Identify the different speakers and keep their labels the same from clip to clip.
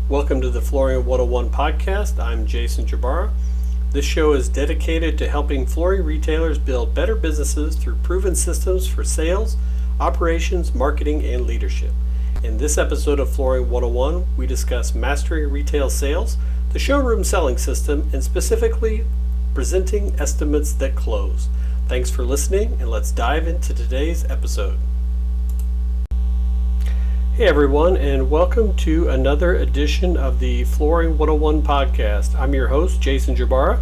Speaker 1: Welcome to the Flooring 101 podcast. I'm Jason Jabara. This show is dedicated to helping flooring retailers build better businesses through proven systems for sales, operations, marketing, and leadership. In this episode of Flooring 101, we discuss mastering retail sales, the showroom selling system, and specifically presenting estimates that close. Thanks for listening, and let's dive into today's episode. Hey everyone, and welcome to another edition of the Flooring 101 podcast. I'm your host, Jason Jabara.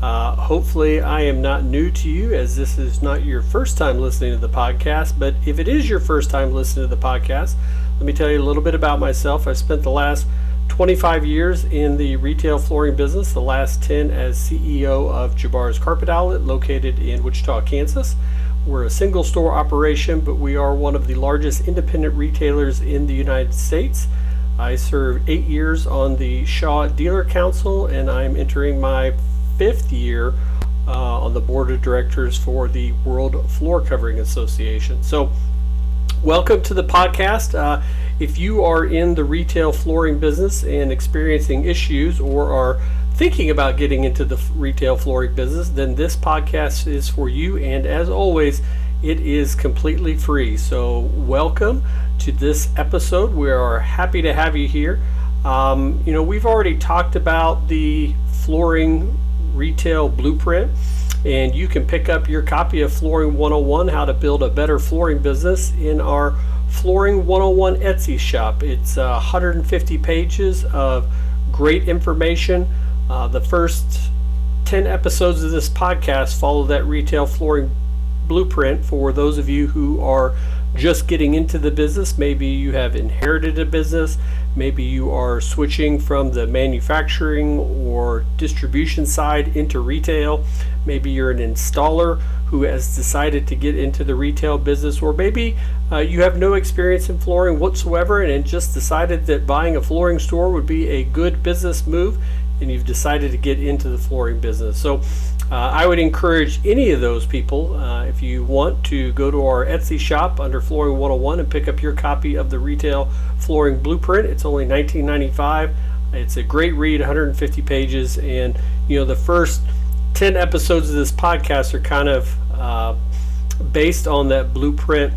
Speaker 1: Hopefully I am not new to you, as this is not your first time listening to the podcast, but if it is your first time listening to the podcast, let me tell you a little bit about myself. I spent the last 25 years in the retail flooring business, the last 10 as CEO of Jabara's Carpet Outlet located in Wichita, Kansas. We're a single store operation, but we are one of the largest independent retailers in the United States. I served 8 years on the Shaw Dealer Council, and I'm entering my 5th year on the board of directors for the World Floor Covering Association. So welcome to the podcast. If you are in the retail flooring business and experiencing issues or are thinking about getting into the retail flooring business, then this podcast is for you, and as always, it is completely free. So welcome to this episode. We are happy to have you here. We've already talked about the flooring retail blueprint, and you can pick up your copy of Flooring 101, How to Build a Better Flooring Business, in our Flooring 101 Etsy shop. It's 150 pages of great information. The first 10 episodes of this podcast follow that retail flooring blueprint for those of you who are just getting into the business. Maybe you have inherited a business. Maybe you are switching from the manufacturing or distribution side into retail. Maybe you're an installer who has decided to get into the retail business, or maybe you have no experience in flooring whatsoever and just decided that buying a flooring store would be a good business move, and you've decided to get into the flooring business. So I would encourage any of those people, if you want, to go to our Etsy shop under Flooring 101 and pick up your copy of the retail flooring blueprint. It's only $19.95. It's a great read, 150 pages, and the first 10 episodes of this podcast are kind of based on that blueprint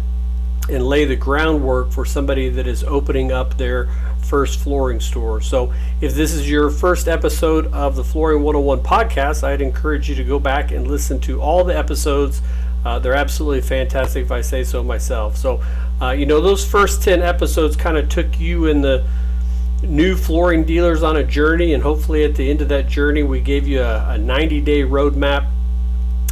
Speaker 1: and lay the groundwork for somebody that is opening up their first flooring store. So if this is your first episode of the Flooring 101 podcast, I'd encourage you to go back and listen to all the episodes. They're absolutely fantastic, if I say so myself. So those first 10 episodes kind of took you and the new flooring dealers on a journey, and hopefully at the end of that journey we gave you a 90-day roadmap.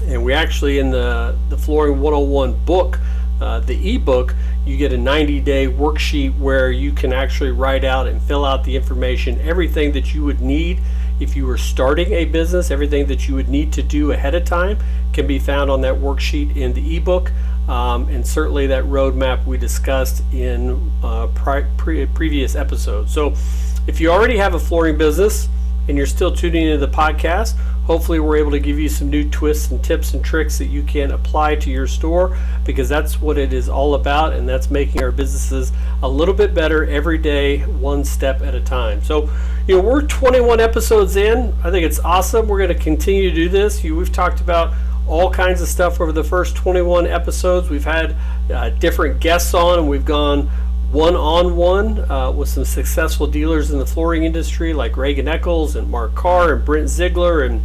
Speaker 1: And we actually, in the Flooring 101 book, the ebook, you get a 90-day worksheet where you can actually write out and fill out the information, everything that you would need if you were starting a business, everything that you would need to do ahead of time can be found on that worksheet in the ebook, and certainly that roadmap we discussed in previous episodes. So if you already have a flooring business and you're still tuning into the podcast, hopefully we're able to give you some new twists and tips and tricks that you can apply to your store, because that's what it is all about, and that's making our businesses a little bit better every day, one step at a time. So we're 21 episodes in. I think it's awesome. We're going to continue to do this. We've talked about all kinds of stuff over the first 21 episodes. We've had different guests on, and we've gone one-on-one with some successful dealers in the flooring industry like Reagan Eccles and Mark Carr and Brent Ziegler, and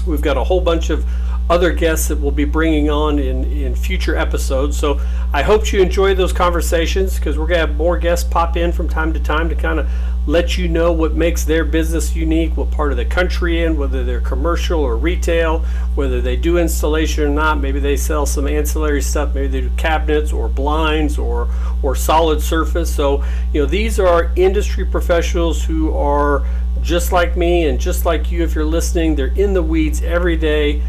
Speaker 1: we've got a whole bunch of other guests that we'll be bringing on in future episodes. So I hope you enjoy those conversations, because we're going to have more guests pop in from time to time to kind of let you know what makes their business unique, what part of the country in, whether they're commercial or retail, whether they do installation or not. Maybe they sell some ancillary stuff. Maybe they do cabinets or blinds or solid surface. So these are industry professionals who are just like me and just like you if you're listening. They're in the weeds every day,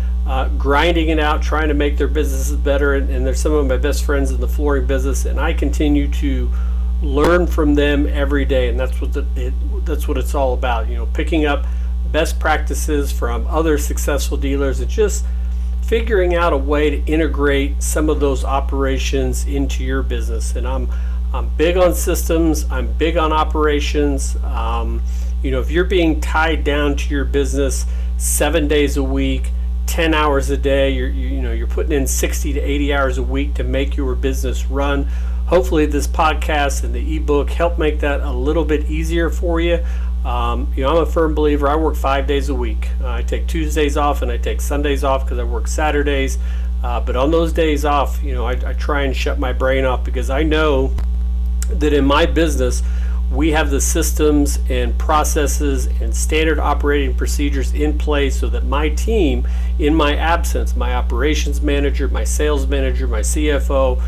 Speaker 1: grinding it out, trying to make their businesses better, and they're some of my best friends in the flooring business, and I continue to learn from them every day, and that's what it's all about. Picking up best practices from other successful dealers and just figuring out a way to integrate some of those operations into your business. And I'm I'm big on systems. I'm big on operations. If you're being tied down to your business 7 days a week, 10 hours a day, you're putting in 60 to 80 hours a week to make your business run. Hopefully this podcast and the ebook help make that a little bit easier for you. I'm a firm believer. I work 5 days a week. I take Tuesdays off and I take Sundays off because I work Saturdays. But on those days off, I try and shut my brain off, because I know that in my business, we have the systems and processes and standard operating procedures in place so that my team, in my absence, my operations manager, my sales manager, my CFO,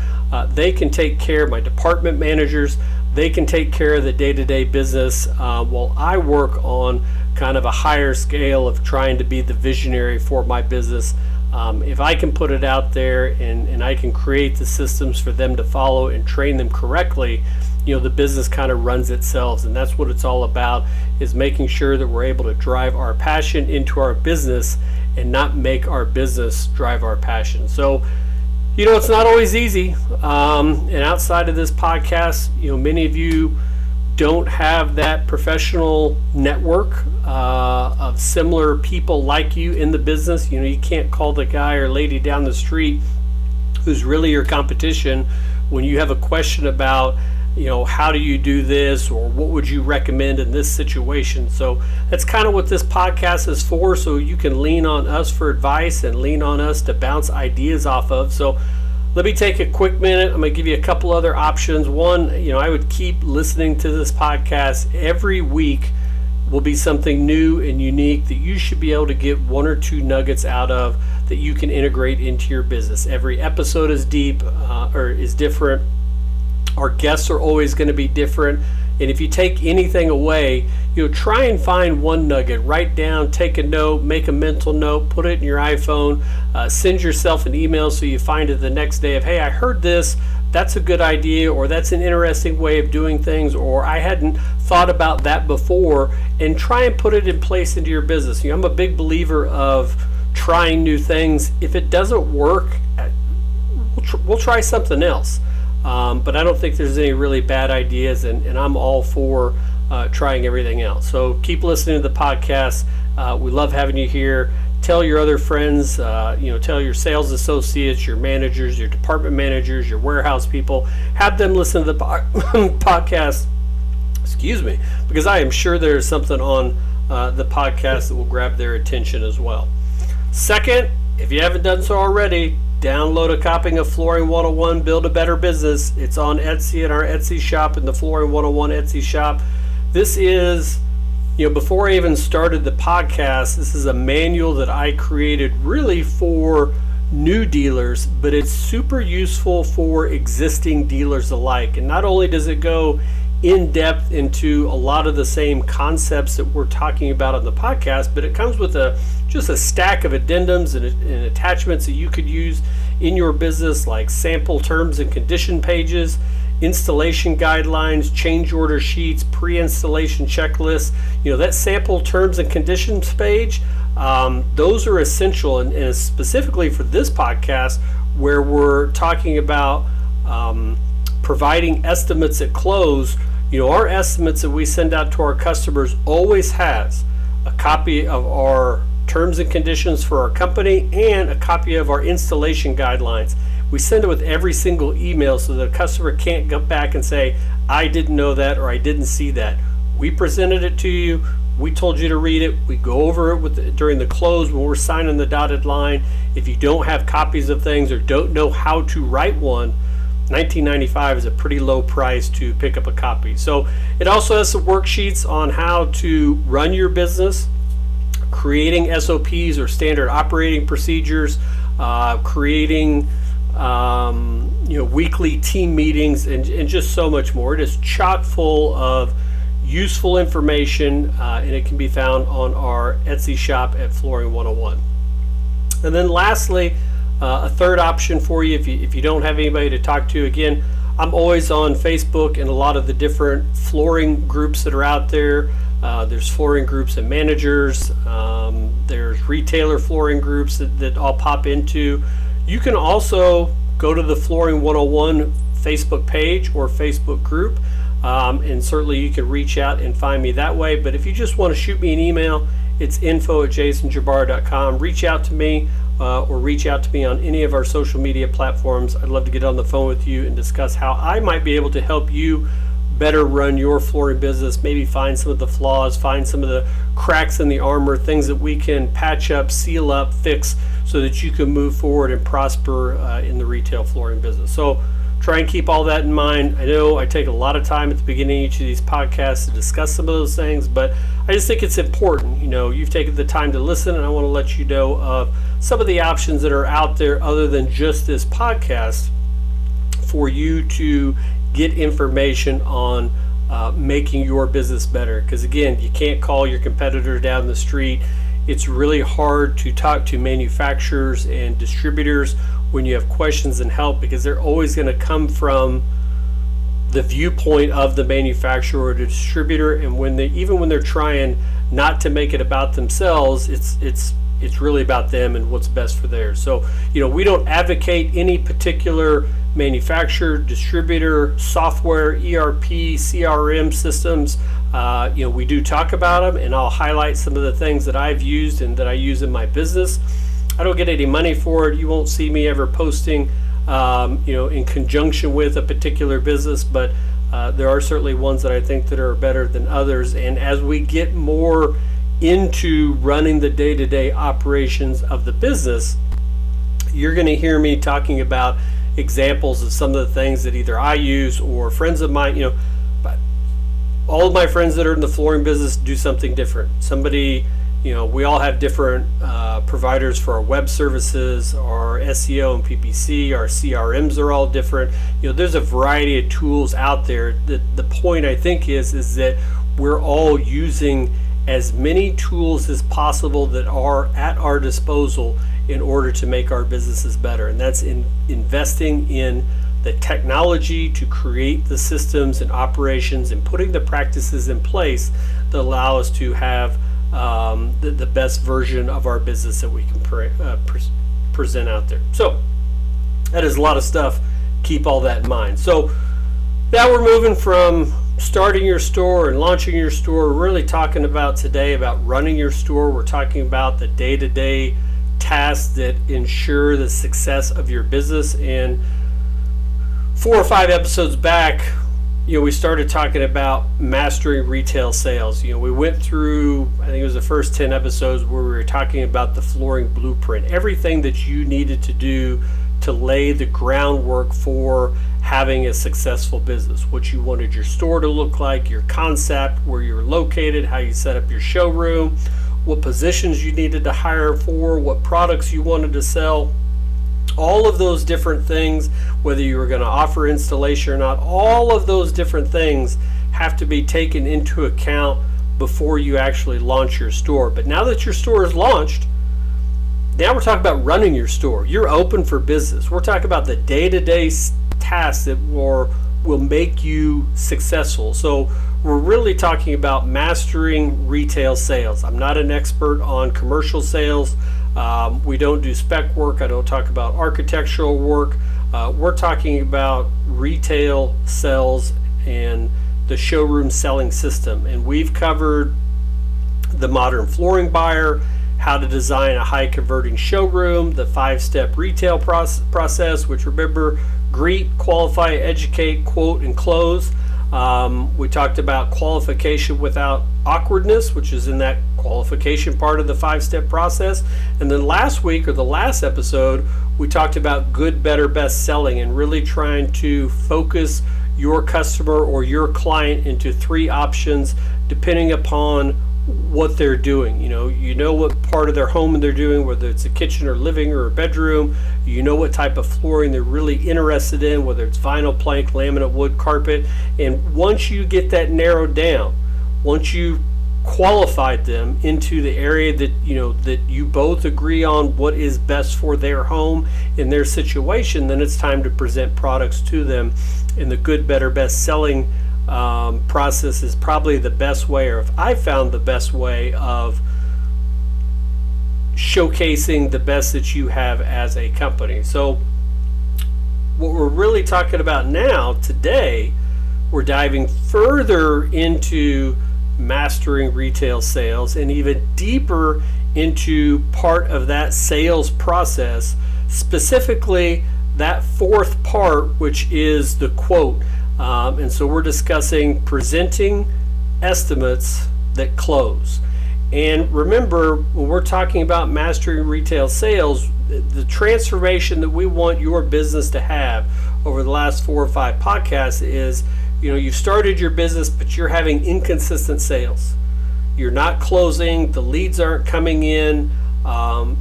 Speaker 1: they can take care of my department managers. They can take care of the day-to-day business while I work on kind of a higher scale of trying to be the visionary for my business. If I can put it out there and I can create the systems for them to follow and train them correctly, the business kind of runs itself. And that's what it's all about, is making sure that we're able to drive our passion into our business and not make our business drive our passion. So, it's not always easy. And outside of this podcast, many of you don't have that professional network of similar people like you in the business. You can't call the guy or lady down the street who's really your competition when you have a question about, how do you do this, or what would you recommend in this situation? So that's kind of what this podcast is for, so you can lean on us for advice and lean on us to bounce ideas off of. So let me take a quick minute. I'm going to give you a couple other options. One, I would keep listening to this podcast. Every week will be something new and unique that you should be able to get one or two nuggets out of that you can integrate into your business. Every episode is deep or is different. Our guests are always going to be different. And if you take anything away, try and find one nugget. Write down, take a note, make a mental note, put it in your iPhone, send yourself an email so you find it the next day of, hey, I heard this, that's a good idea, or that's an interesting way of doing things, or I hadn't thought about that before, and try and put it in place into your business. I'm a big believer of trying new things. If it doesn't work, we'll try something else. But I don't think there's any really bad ideas, and I'm all for trying everything else. So keep listening to the podcast. We love having you here. Tell your other friends, tell your sales associates, your managers, your department managers, your warehouse people. Have them listen to the podcast, because I am sure there's something on the podcast that will grab their attention as well. Second, if you haven't done so already, download a copy of Flooring 101, Build a Better Business. It's on Etsy in our Etsy shop, in the Flooring 101 Etsy shop. This is, before I even started the podcast, this is a manual that I created really for new dealers, but it's super useful for existing dealers alike. And not only does it go in depth into a lot of the same concepts that we're talking about on the podcast, but it comes with just a stack of addendums and attachments that you could use in your business, like sample terms and condition pages, installation guidelines, change order sheets, pre-installation checklists. That sample terms and conditions page, those are essential, and specifically for this podcast, where we're talking about providing estimates at close. Our estimates that we send out to our customers always has a copy of our terms and conditions for our company and a copy of our installation guidelines. We send it with every single email so the customer can't go back and say, I didn't know that, or I didn't see that. We presented it to you. We told you to read it. We go over it during the close when we're signing the dotted line. If you don't have copies of things or don't know how to write one, $19.95 is a pretty low price to pick up a copy. So it also has some worksheets on how to run your business, creating SOPs or standard operating procedures, creating weekly team meetings, and just so much more. It is chock full of useful information, and it can be found on our Etsy shop at Flooring 101. And then lastly, a third option for you if you don't have anybody to talk to. Again, I'm always on Facebook and a lot of the different flooring groups that are out there. There's flooring groups and managers. There's retailer flooring groups that I'll pop into. You can also go to the Flooring 101 Facebook page or Facebook group, and certainly you can reach out and find me that way. But if you just want to shoot me an email, it's info@jasonjabara.com. Reach out to me or reach out to me on any of our social media platforms. I'd love to get on the phone with you and discuss how I might be able to help you better run your flooring business, maybe find some of the flaws, find some of the cracks in the armor, things that we can patch up, seal up, fix, so that you can move forward and prosper in the retail flooring business. So try and keep all that in mind. I know I take a lot of time at the beginning of each of these podcasts to discuss some of those things, but I just think it's important. You've taken the time to listen, and I want to let you know of some of the options that are out there other than just this podcast for you to get information on making your business better. Because again, you can't call your competitor down the street. It's really hard to talk to manufacturers and distributors when you have questions and help, because they're always going to come from the viewpoint of the manufacturer or the distributor. And even when they're trying not to make it about themselves, it's really about them and what's best for theirs. So we don't advocate any particular manufacturer, distributor, software, ERP, CRM systems. We do talk about them, and I'll highlight some of the things that I've used and that I use in my business. I don't get any money for it. You won't see me ever posting in conjunction with a particular business, but there are certainly ones that I think that are better than others. And as we get more into running the day-to-day operations of the business, you're going to hear me talking about examples of some of the things that either I use or friends of mine. But all of my friends that are in the flooring business do something different. We all have different providers for our web services, our SEO and PPC, our CRMs are all different. There's a variety of tools out there. The point, I think, is that we're all using as many tools as possible that are at our disposal in order to make our businesses better. And that's in investing in the technology to create the systems and operations and putting the practices in place that allow us to have the best version of our business that we can present out there. So that is a lot of stuff. Keep all that in mind. So now we're moving from starting your store and launching your store. We're really talking about today about running your store. We're talking about the day-to-day tasks that ensure the success of your business. And 4 or 5 episodes back, we started talking about mastering retail sales. We went through, I think it was the first 10 episodes where we were talking about the flooring blueprint, everything that you needed to do to lay the groundwork for having a successful business, what you wanted your store to look like, your concept, where you're located, how you set up your showroom, what positions you needed to hire for, what products you wanted to sell. All of those different things, whether you were going to offer installation or not, all of those different things have to be taken into account before you actually launch your store. But now that your store is launched, now we're talking about running your store. You're open for business. We're talking about the day-to-day tasks that will make you successful. So we're really talking about mastering retail sales. I'm not an expert on commercial sales. We don't do spec work. I don't talk about architectural work. We're talking about retail sales and the showroom selling system. And we've covered the modern flooring buyer, how to design a high converting showroom, the 5-step retail process, which, remember, greet, qualify, educate, quote, and close. We talked about qualification without awkwardness, which is in that qualification part of the 5-step process. And then last week, or the last episode, we talked about good, better, best selling, and really trying to focus your customer or your client into 3 options depending upon what they're doing. You know what part of their home they're doing, whether it's a kitchen or living or a bedroom. You know what type of flooring they're really interested in, whether it's vinyl, plank, laminate, wood, carpet. And once you get that narrowed down, once you qualified them into the area that you both agree on what is best for their home and their situation, then it's time to present products to them. And the good, better, best selling process is probably the best way, or if I found the best way of showcasing the best that you have as a company. So what we're really talking about now today, we're diving further into mastering retail sales and even deeper into part of that sales process, specifically that fourth part, which is the quote. And so we're discussing presenting estimates that close. And remember, when we're talking about mastering retail sales, the transformation that we want your business to have over the last 4 or 5 podcasts is, you've started your business, but you're having inconsistent sales. You're not closing, the leads aren't coming in,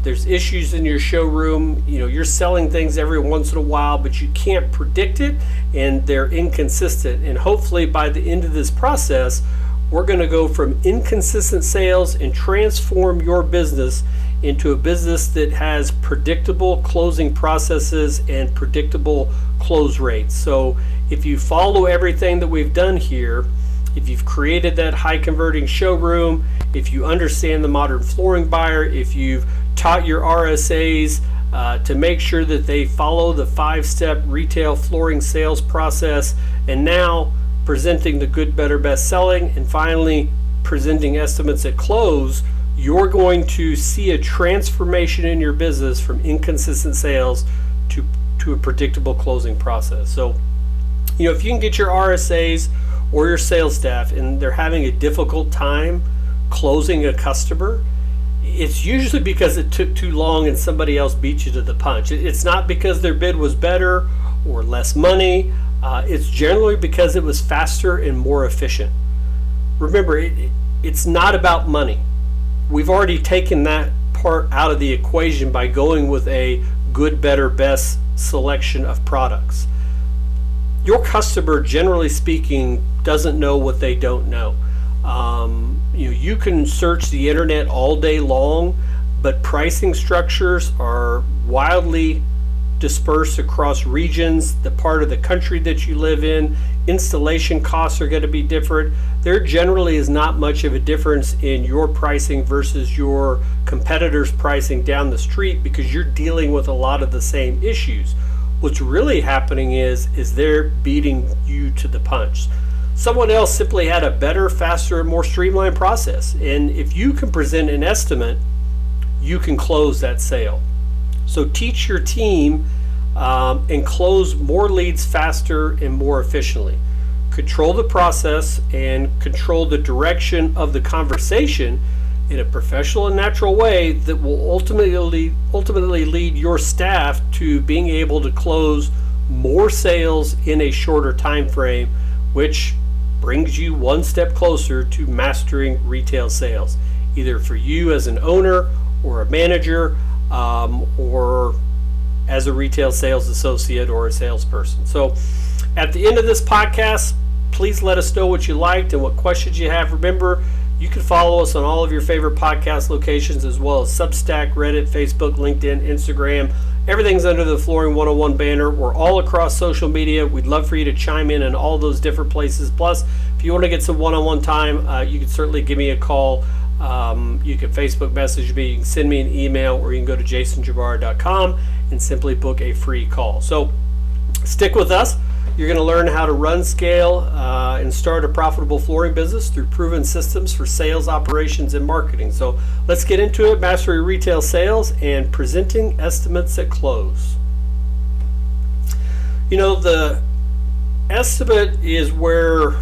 Speaker 1: there's issues in your showroom, you're selling things every once in a while, but you can't predict it, and they're inconsistent. And hopefully by the end of this process, we're going to go from inconsistent sales and transform your business into a business that has predictable closing processes and predictable close rates. So if you follow everything that we've done here, if you've created that high converting showroom, if you understand the modern flooring buyer, if you've taught your RSAs to make sure that they follow the 5-step retail flooring sales process, and now presenting the good, better, best selling, and finally presenting estimates at close, you're going to see a transformation in your business from inconsistent sales to a predictable closing process. So, if you can get your RSAs or your sales staff and they're having a difficult time closing a customer, it's usually because it took too long and somebody else beat you to the punch. It's not because their bid was better or less money. It's generally because it was faster and more efficient. Remember, it's not about money. We've already taken that part out of the equation by going with a good, better, best selection of products. Your customer, generally speaking, doesn't know what they don't know. You can search the internet all day long, but pricing structures are wildly dispersed across regions, the part of the country that you live in. Installation costs are going to be different. There generally is not much of a difference in your pricing versus your competitors' pricing down the street, because you're dealing with a lot of the same issues. What's really happening is they're beating you to the punch. Someone else simply had a better, faster, and more streamlined process. And if you can present an estimate, you can close that sale. So teach your team and close more leads faster and more efficiently. Control the process and control the direction of the conversation in a professional and natural way that will ultimately lead your staff to being able to close more sales in a shorter time frame, which brings you one step closer to mastering retail sales, either for you as an owner or a manager, or as a retail sales associate or a salesperson. So at the end of this podcast, please let us know what you liked and what questions you have. Remember, you can follow us on all of your favorite podcast locations, as well as Substack, Reddit, Facebook, LinkedIn, Instagram. Everything's under the Flooring 101 banner. We're all across social media. We'd love for you to chime in all those different places. Plus, if you want to get some one-on-one time, you can certainly give me a call. You can Facebook message me, you can send me an email, or you can go to jasonjabara.com and simply book a free call. So stick with us. You're going to learn how to run, scale, and start a profitable flooring business through proven systems for sales, operations, and marketing. So let's get into it. Mastering retail sales and presenting estimates at close. The estimate is where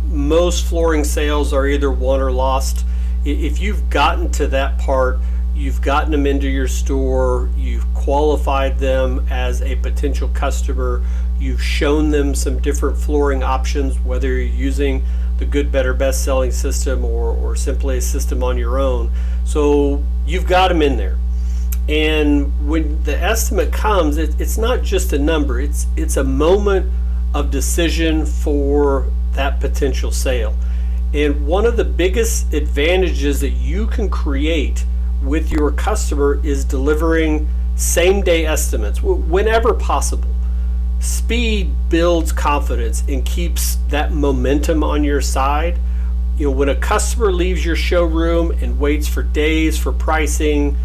Speaker 1: most flooring sales are either won or lost. If you've gotten to that part, you've gotten them into your store, you've qualified them as a potential customer, you've shown them some different flooring options, whether you're using the good, better, best selling system or simply a system on your own. So you've got them in there. And when the estimate comes, it's not just a number, it's a moment of decision for that potential sale. And one of the biggest advantages that you can create with your customer is delivering same-day estimates whenever possible. Speed builds confidence and keeps that momentum on your side. When a customer leaves your showroom and waits for days for pricing,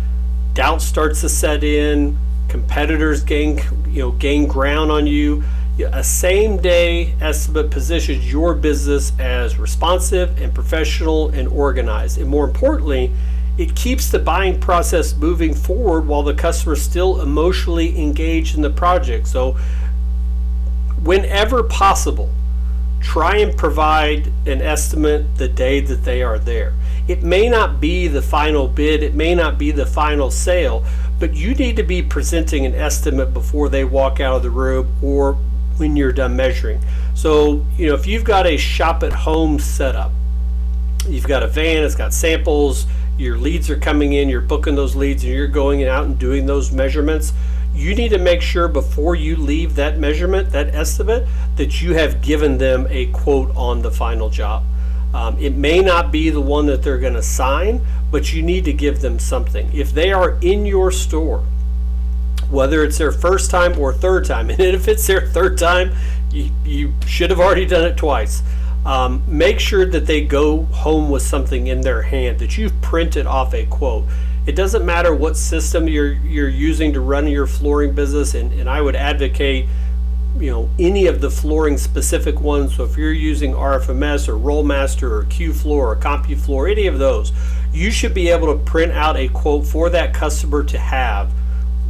Speaker 1: doubt starts to set in, competitors gain ground on you. A same-day estimate positions your business as responsive and professional and organized. And more importantly, it keeps the buying process moving forward while the customer is still emotionally engaged in the project. So whenever possible, try and provide an estimate the day that they are there. It may not be the final bid, it may not be the final sale, but you need to be presenting an estimate before they walk out of the room or when you're done measuring. So, if you've got a shop at home setup, you've got a van, it's got samples, your leads are coming in, you're booking those leads, and you're going out and doing those measurements, you need to make sure before you leave that measurement, that estimate, that you have given them a quote on the final job. It may not be the one that they're going to sign, but you need to give them something. If they are in your store, whether it's their first time or third time, and if it's their third time, you should have already done it twice. Make sure that they go home with something in their hand, that you've printed off a quote. It doesn't matter what system you're using to run your flooring business, and I would advocate any of the flooring specific ones. So if you're using RFMS or Rollmaster or QFloor or CompuFloor, any of those, you should be able to print out a quote for that customer to have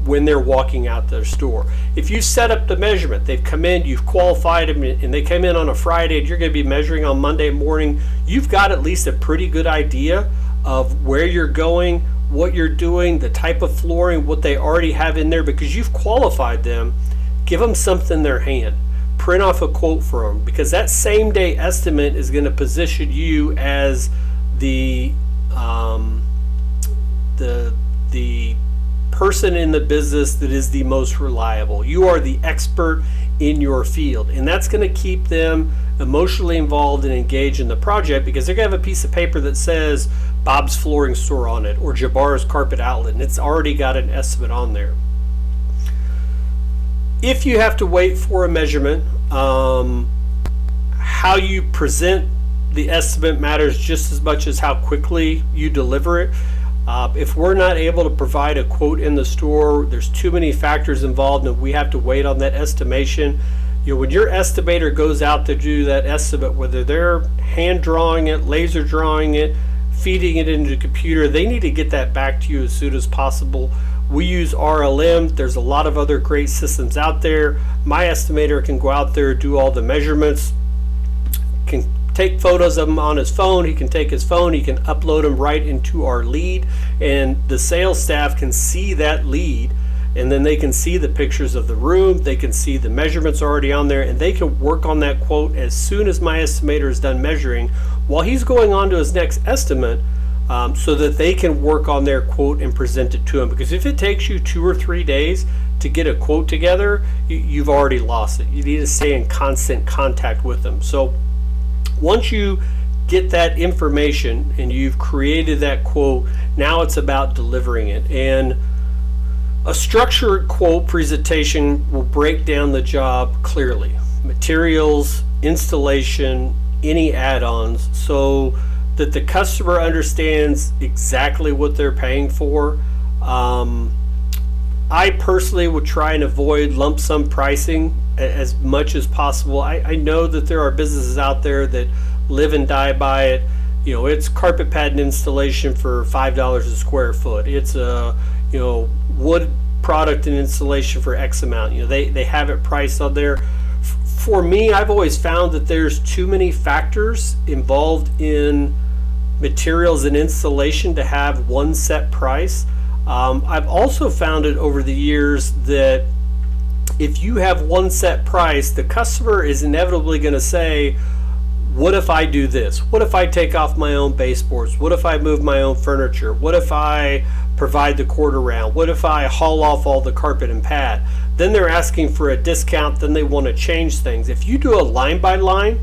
Speaker 1: when they're walking out their store. If you set up the measurement, they've come in, you've qualified them, and they come in on a Friday and you're going to be measuring on Monday morning, you've got at least a pretty good idea of where you're going, what you're doing, the type of flooring, what they already have in there, because you've qualified them. Give them something in their hand. Print off a quote for them, because that same day estimate is going to position you as the person in the business that is the most reliable. You are the expert in your field, and that's going to keep them emotionally involved and engaged in the project, because they're going to have a piece of paper that says Bob's Flooring Store on it or Jabara's Carpet Outlet, and it's already got an estimate on there. If you have to wait for a measurement, how you present the estimate matters just as much as how quickly you deliver it. If we're not able to provide a quote in the store, there's too many factors involved and we have to wait on that estimation. When your estimator goes out to do that estimate, whether they're hand drawing it, laser drawing it, feeding it into the computer, they need to get that back to you as soon as possible. We use RLM. There's a lot of other great systems out there. My estimator can go out there, do all the measurements, can take photos of them on his phone. He can take his phone, he can upload them right into our lead, and the sales staff can see that lead, and then they can see the pictures of the room, they can see the measurements already on there, and they can work on that quote as soon as my estimator is done measuring while he's going on to his next estimate, so that they can work on their quote and present it to him. Because if it takes you 2 or 3 days to get a quote together, you've already lost it. You need to stay in constant contact with them. So once you get that information and you've created that quote, now it's about delivering it. And a structured quote presentation will break down the job clearly. Materials, installation, any add-ons, so that the customer understands exactly what they're paying for. I personally would try and avoid lump sum pricing as much as possible. I know that there are businesses out there that live and die by it. It's carpet pad and installation for $5 a square foot. It's a wood product and installation for X amount. They have it priced on there. For me, I've always found that there's too many factors involved in materials and installation to have one set price. I've also found it over the years that if you have one set price, the customer is inevitably going to say, what if I do this? What if I take off my own baseboards? What if I move my own furniture? What if I provide the quarter round? What if I haul off all the carpet and pad? Then they're asking for a discount, then they want to change things. If you do a line by line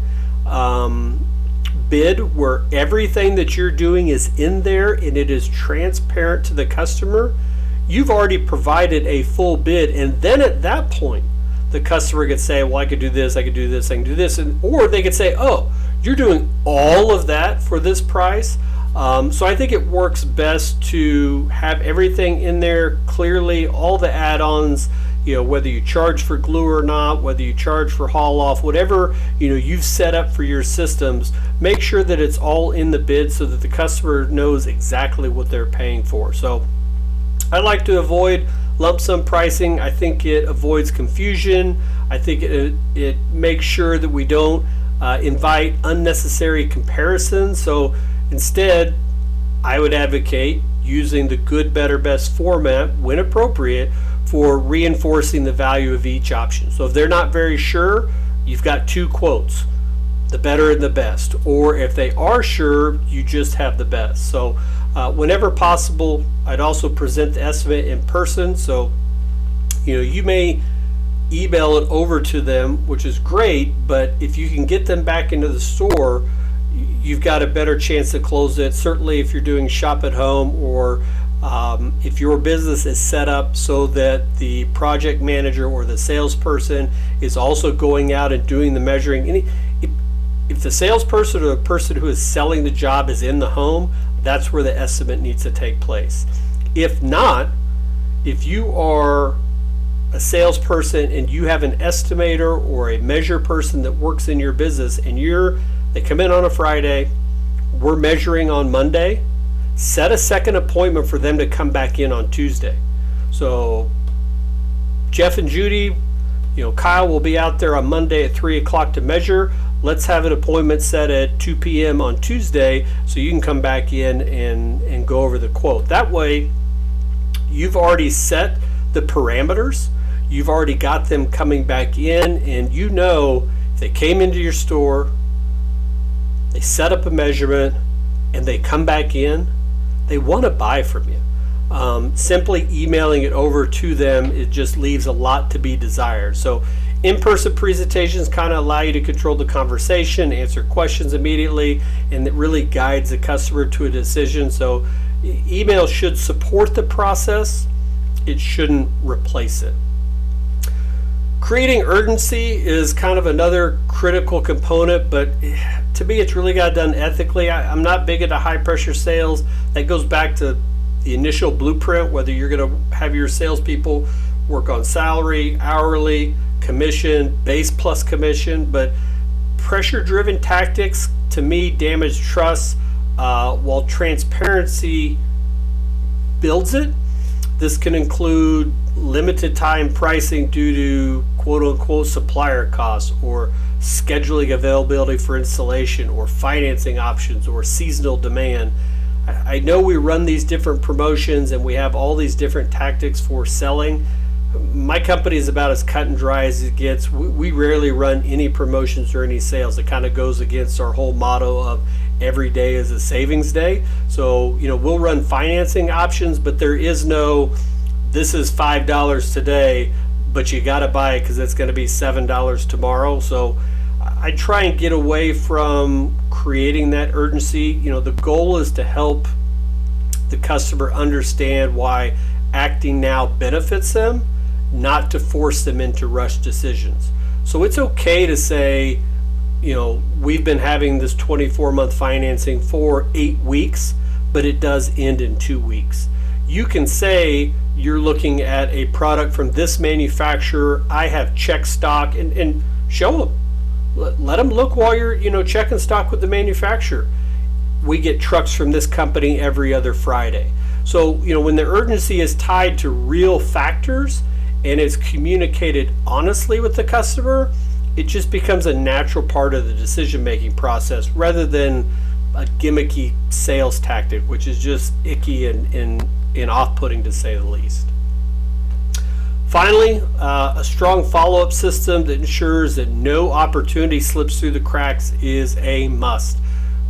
Speaker 1: bid where everything that you're doing is in there and it is transparent to the customer, you've already provided a full bid, and then at that point the customer could say, well, I could do this, I could do this, I can do this, or they could say, oh, you're doing all of that for this price. So I think it works best to have everything in there clearly, all the add-ons, whether you charge for glue or not, whether you charge for haul off, whatever, you've set up for your systems, make sure that it's all in the bid so that the customer knows exactly what they're paying for. So I like to avoid lump sum pricing. I think it avoids confusion. I think it makes sure that we don't invite unnecessary comparisons. So instead, I would advocate using the good, better, best format when appropriate for reinforcing the value of each option. So if they're not very sure, you've got two quotes, the better and the best. Or if they are sure, you just have the best. So whenever possible, I'd also present the estimate in person. So you may email it over to them, which is great, but if you can get them back into the store, you've got a better chance to close it. Certainly if you're doing shop at home, or if your business is set up so that the project manager or the salesperson is also going out and doing the measuring. If the salesperson or the person who is selling the job is in the home, that's where the estimate needs to take place. If not, if you are a salesperson and you have an estimator or a measure person that works in your business, and they come in on a Friday, we're measuring on Monday, set a second appointment for them to come back in on Tuesday. So Jeff and Judy, Kyle will be out there on Monday at 3 o'clock to measure. Let's have an appointment set at 2 p.m. on Tuesday so you can come back in and go over the quote. That way, you've already set the parameters. You've already got them coming back in, and if they came into your store, they set up a measurement, and they come back in, they want to buy from you. Simply emailing it over to them, it just leaves a lot to be desired. So in-person presentations kind of allow you to control the conversation, answer questions immediately, and it really guides the customer to a decision. So email should support the process. It shouldn't replace it. Creating urgency is kind of another critical component, but to me it's really got done ethically. I'm not big into high pressure sales. That goes back to the initial blueprint, whether you're going to have your salespeople work on salary, hourly, commission, base plus commission. But pressure driven tactics to me damage trust, while transparency builds it. This can include limited time pricing due to quote unquote supplier costs, or scheduling availability for installation, or financing options, or seasonal demand. I know we run these different promotions and we have all these different tactics for selling. My company is about as cut and dry as it gets. We rarely run any promotions or any sales. It kind of goes against our whole motto of every day is a savings day. So, we'll run financing options, but there is no, this is $5 today, but you got to buy it because it's going to be $7 tomorrow. So I try and get away from creating that urgency. The goal is to help the customer understand why acting now benefits them, not to force them into rush decisions. So it's okay to say, we've been having this 24-month financing for 8 weeks, but it does end in 2 weeks. You can say you're looking at a product from this manufacturer, I have check stock, and show them. Let them look while you're checking stock with the manufacturer. We get trucks from this company every other Friday. So when the urgency is tied to real factors and it's communicated honestly with the customer, it just becomes a natural part of the decision-making process rather than a gimmicky sales tactic, which is just icky and off-putting to say the least. Finally, a strong follow-up system that ensures that no opportunity slips through the cracks is a must.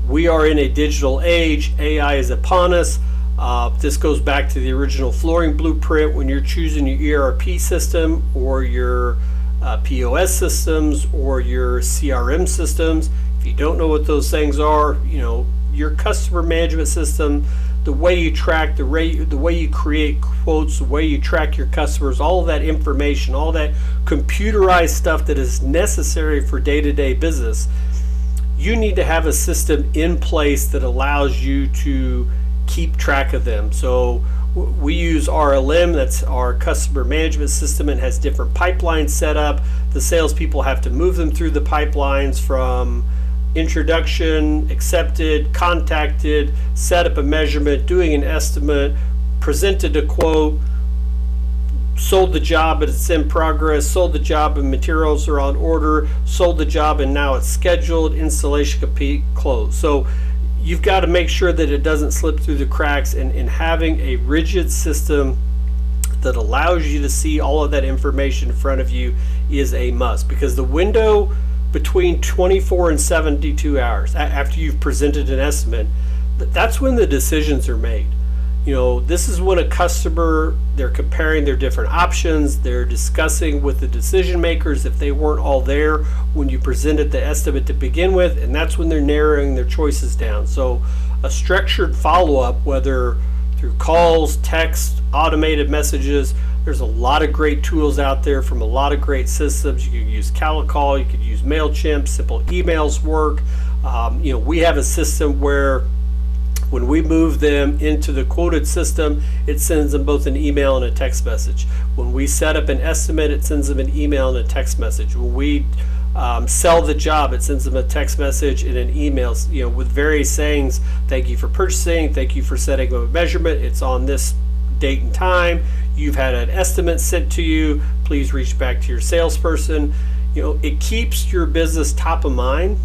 Speaker 1: We are in a digital age. AI is upon us. This goes back to the original flooring blueprint. When you're choosing your ERP system or your POS systems or your CRM systems, if you don't know what those things are, your customer management system, the way you track, the way you create quotes, the way you track your customers, all of that information, all that computerized stuff that is necessary for day-to-day business, you need to have a system in place that allows you to keep track of them. So we use RLM, that's our customer management system, and has different pipelines set up. The salespeople have to move them through the pipelines from introduction, accepted, contacted, set up a measurement, doing an estimate, presented a quote, sold the job and it's in progress, sold the job and materials are on order, sold the job and now it's scheduled, installation complete, close. So you've got to make sure that it doesn't slip through the cracks, and having a rigid system that allows you to see all of that information in front of you is a must, because the window between 24 and 72 hours after you've presented an estimate, that's when the decisions are made. You know, this is when a customer, they're comparing their different options, they're discussing with the decision makers if they weren't all there when you presented the estimate to begin with, and that's when they're narrowing their choices down. So a structured follow-up, whether through calls, text, automated messages, there's a lot of great tools out there from a lot of great systems. You could use Call, you could use MailChimp, simple emails work. You know, we have a system where when we move them into the quoted system, it sends them both an email and a text message. When we set up an estimate, it sends them an email and a text message. When we sell the job, it sends them a text message and an email, you know, with various sayings: thank you for purchasing, thank you for setting up a measurement, it's on this date and time, you've had an estimate sent to you, please reach back to your salesperson. You know, it keeps your business top of mind.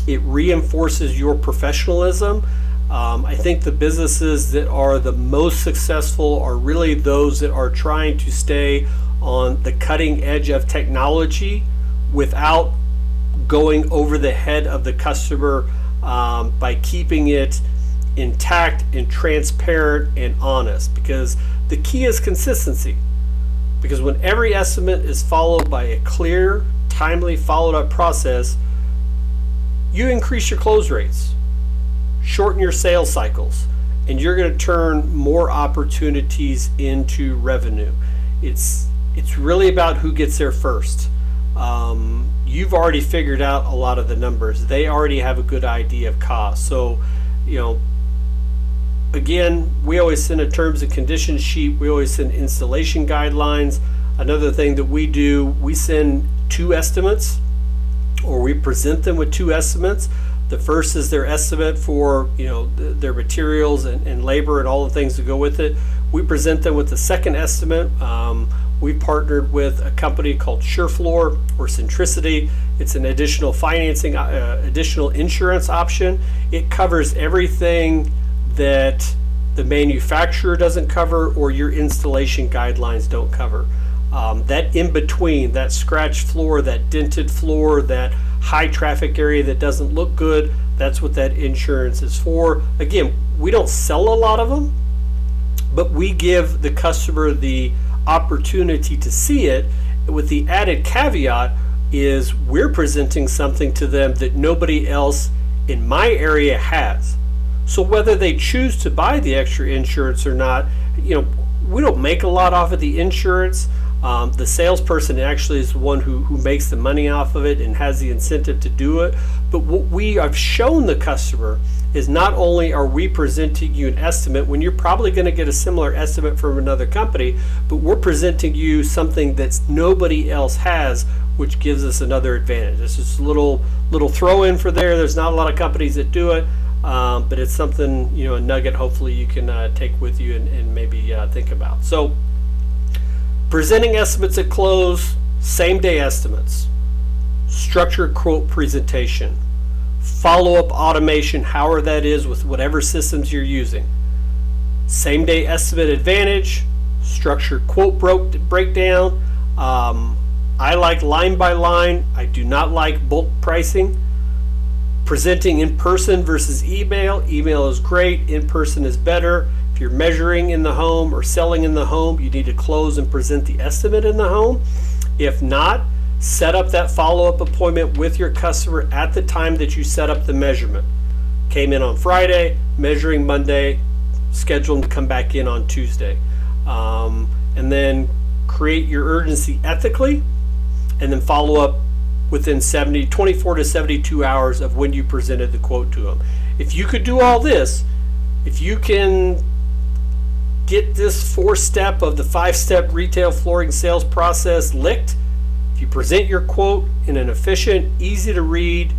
Speaker 1: It reinforces your professionalism. I think the businesses that are the most successful are really those that are trying to stay on the cutting edge of technology without going over the head of the customer, by keeping it intact and transparent and honest. Because the key is consistency. Because when every estimate is followed by a clear, timely, followed up process, you increase your close rates, shorten your sales cycles, and you're going to turn more opportunities into revenue. It's really about who gets there first. You've already figured out a lot of the numbers. They already have a good idea of cost. So, you know, again, we always send a terms and conditions sheet. We always send installation guidelines. Another thing that we do, we send 2 estimates, or we present them with 2 estimates. The first is their estimate for, you know, their materials and labor and all the things that go with it. We present them with the second estimate. We partnered with a company called SureFloor or Centricity. It's an additional financing, additional insurance option. It covers everything that the manufacturer doesn't cover or your installation guidelines don't cover. That in between, that scratched floor, that dented floor, that high traffic area that doesn't look good, that's what that insurance is for. Again, we don't sell a lot of them, but we give the customer the opportunity to see it, with the added caveat is we're presenting something to them that nobody else in my area has. So whether they choose to buy the extra insurance or not, you know, we don't make a lot off of the insurance. The salesperson actually is the one who makes the money off of it and has the incentive to do it. But what we have shown the customer is not only are we presenting you an estimate when you're probably going to get a similar estimate from another company, but we're presenting you something that nobody else has, which gives us another advantage. This is a little throw in for there. There's not a lot of companies that do it, but it's something, you know, a nugget hopefully you can take with you and maybe think about. So presenting estimates at close, same day estimates, structured quote presentation, follow-up automation, however that is with whatever systems you're using, same day estimate advantage, structured quote breakdown. I like line by line. I do not like bulk pricing. Presenting in person versus email. Email is great, in person is better. If you're measuring in the home or selling in the home, you need to close and present the estimate in the home. If not, set up that follow-up appointment with your customer at the time that you set up the measurement. Came in on Friday, measuring Monday, scheduled to come back in on Tuesday. And then create your urgency ethically, and then follow up within 24 to 72 hours of when you presented the quote to them. If you could do all this, if you can get this 4-step of the 5-step retail flooring sales process licked, if you present your quote in an efficient, easy to read,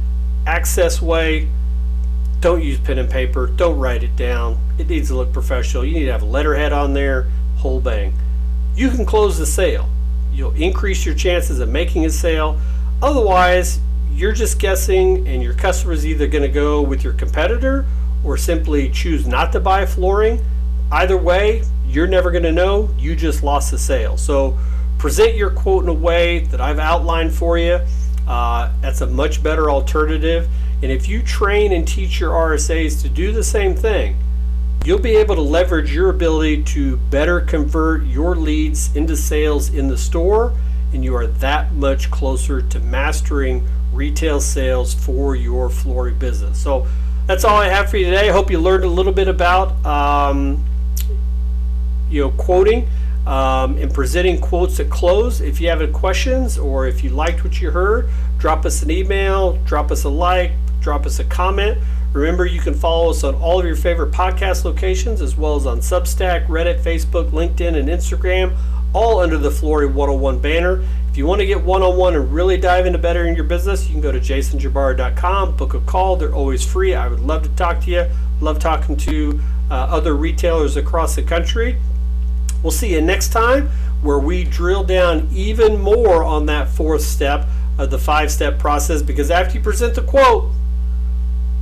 Speaker 1: access way, don't use pen and paper, don't write it down. It needs to look professional. You need to have a letterhead on there, whole bang. You can close the sale. You'll increase your chances of making a sale. Otherwise, you're just guessing, and your customer is either going to go with your competitor or simply choose not to buy flooring. Either way, you're never going to know. You just lost the sale. So present your quote in a way that I've outlined for you. That's a much better alternative. And if you train and teach your RSAs to do the same thing, you'll be able to leverage your ability to better convert your leads into sales in the store, and you are that much closer to mastering retail sales for your flooring business. So that's all I have for you today. I hope you learned a little bit about quoting and presenting quotes at close. If you have any questions or if you liked what you heard, drop us an email, drop us a like, drop us a comment. Remember, you can follow us on all of your favorite podcast locations, as well as on Substack, Reddit, Facebook, LinkedIn, and Instagram, all under the Flooring 101 banner. If you want to get one-on-one and really dive into bettering your business, you can go to jasonjabara.com, book a call. They're always free. I would love to talk to you. Love talking to other retailers across the country. We'll see you next time, where we drill down even more on that 4th step of the 5-step process, because after you present the quote,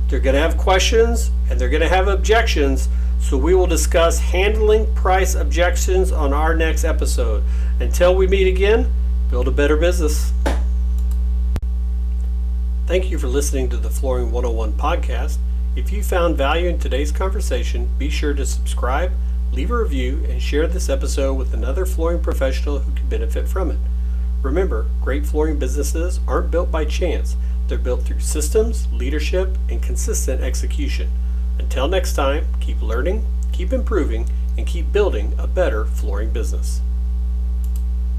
Speaker 1: they're going to have questions and they're going to have objections. So we will discuss handling price objections on our next episode. Until we meet again, build a better business. Thank you for listening to the Flooring 101 podcast. If you found value in today's conversation, be sure to subscribe, leave a review, and share this episode with another flooring professional who can benefit from it. Remember, great flooring businesses aren't built by chance. They're built through systems, leadership, and consistent execution. Until next time, keep learning, keep improving, and keep building a better flooring business.